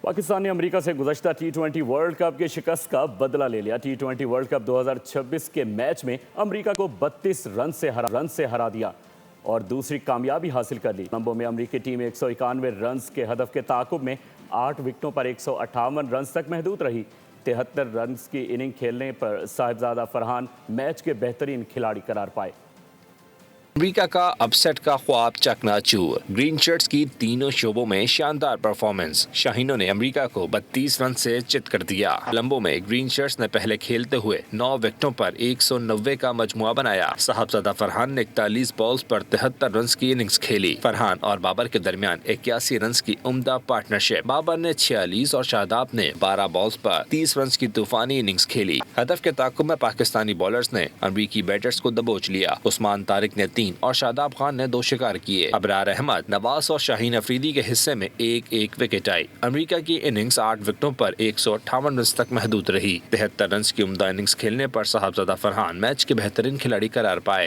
پاکستان نے امریکہ سے گزشتہ ٹی-20 ورلڈ کپ کی شکست کا بدلہ لے لیا۔ ٹی-20 ورلڈ کپ 2026 کے میچ میں امریکہ کو 32 رن سے ہرا دیا اور دوسری کامیابی حاصل کر لی۔ کولمبو میں امریکی ٹیم 191 رنز کے ہدف کے تعاقب میں 8 وکٹوں پر 158 رنز تک محدود رہی۔ 73 رنز کی اننگ کھیلنے پر صاحبزادہ فرحان میچ کے بہترین کھلاڑی قرار پائے۔ امریکہ کا اپ سیٹ کا خواب چکنا چور، گرین شرٹس کی تینوں شعبوں میں شاندار پرفارمنس، شاہینوں نے امریکہ کو 32 رن سے چت کر دیا۔ کولمبو میں گرین شرٹس نے پہلے کھیلتے ہوئے 9 وکٹوں پر 190 کا مجموعہ بنایا۔ صاحبزادہ فرحان نے 41 بالز پر 73 رنز کی اننگز کھیلی۔ فرحان اور بابر کے درمیان 81 رنز کی عمدہ پارٹنرشپ، بابر نے 46 اور شاداب نے 12 بالز پر 30 رنز کی طوفانی اننگز کھیلی۔ ہدف کے تعاقب میں پاکستانی بالرز نے امریکی بیٹرز کو دبوچ لیا۔ عثمان طارق نے 3 اور شاداب خان نے 2 شکار کیے۔ ابرار احمد، نواز اور شاہین افریدی کے حصے میں ایک وکٹ آئی۔ امریکہ کی اننگز 8 وکٹوں پر 158 رنز تک محدود رہی۔ 73 رنز کی عمدہ اننگز کھیلنے پر صاحبزادہ فرحان میچ کے بہترین کھلاڑی قرار پائے۔